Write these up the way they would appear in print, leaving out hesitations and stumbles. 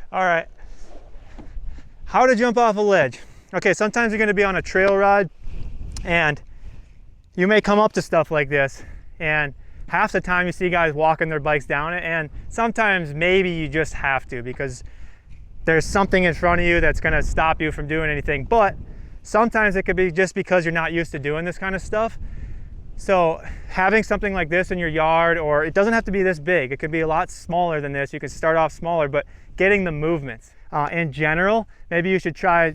All right, how to jump off a ledge. Okay, sometimes you're gonna be on a trail ride and you may come up to stuff like this, and half the time you see guys walking their bikes down it, and sometimes maybe you just have to because there's something in front of you that's gonna stop you from doing anything. But sometimes it could be just because you're not used to doing this kind of stuff. So having something like this in your yard, or it doesn't have to be this big, it could be a lot smaller than this. You can start off smaller, but getting the movements. In general, maybe you should try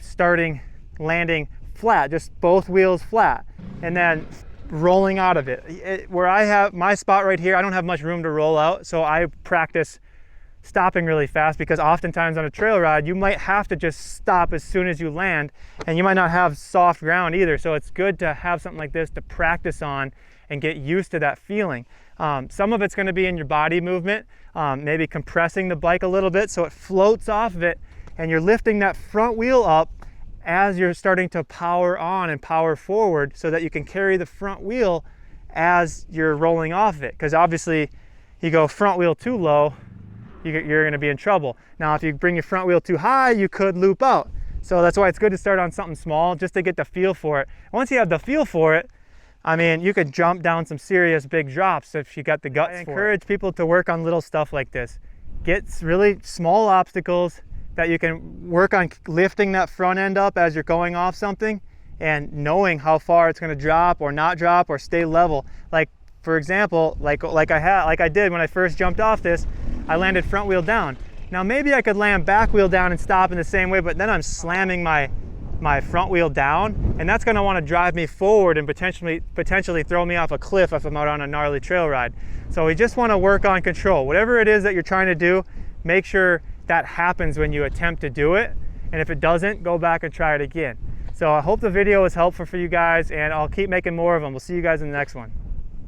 landing flat, just both wheels flat, and then rolling out of it. Where I have my spot right here, I don't have much room to roll out, so I practice stopping really fast, because oftentimes on a trail ride you might have to just stop as soon as you land, and you might not have soft ground either. So it's good to have something like this to practice on and get used to that feeling. Some of it's going to be in your body movement, maybe compressing the bike a little bit so it floats off of it, and you're lifting that front wheel up as you're starting to power on and power forward, so that you can carry the front wheel as you're rolling off of it. Because obviously you go front wheel too low, you're going to be in trouble. Now if you bring your front wheel too high, you could loop out. So that's why it's good to start on something small, just to get the feel for it. Once you have the feel for it, I mean, you could jump down some serious big drops if you got the guts for it. I encourage people to work on little stuff like this. Get really small obstacles that you can work on lifting that front end up as you're going off something, and knowing how far it's going to drop or not drop or stay level. Like for example, like I did when I first jumped off this, I landed front wheel down. Now maybe I could land back wheel down and stop in the same way, but then I'm slamming my front wheel down, and that's going to want to drive me forward and potentially throw me off a cliff if I'm out on a gnarly trail ride. So we just want to work on control. Whatever it is that you're trying to do, make sure that happens when you attempt to do it, and if it doesn't, go back and try it again. So I hope the video was helpful for you guys, and I'll keep making more of them. We'll see you guys in the next one.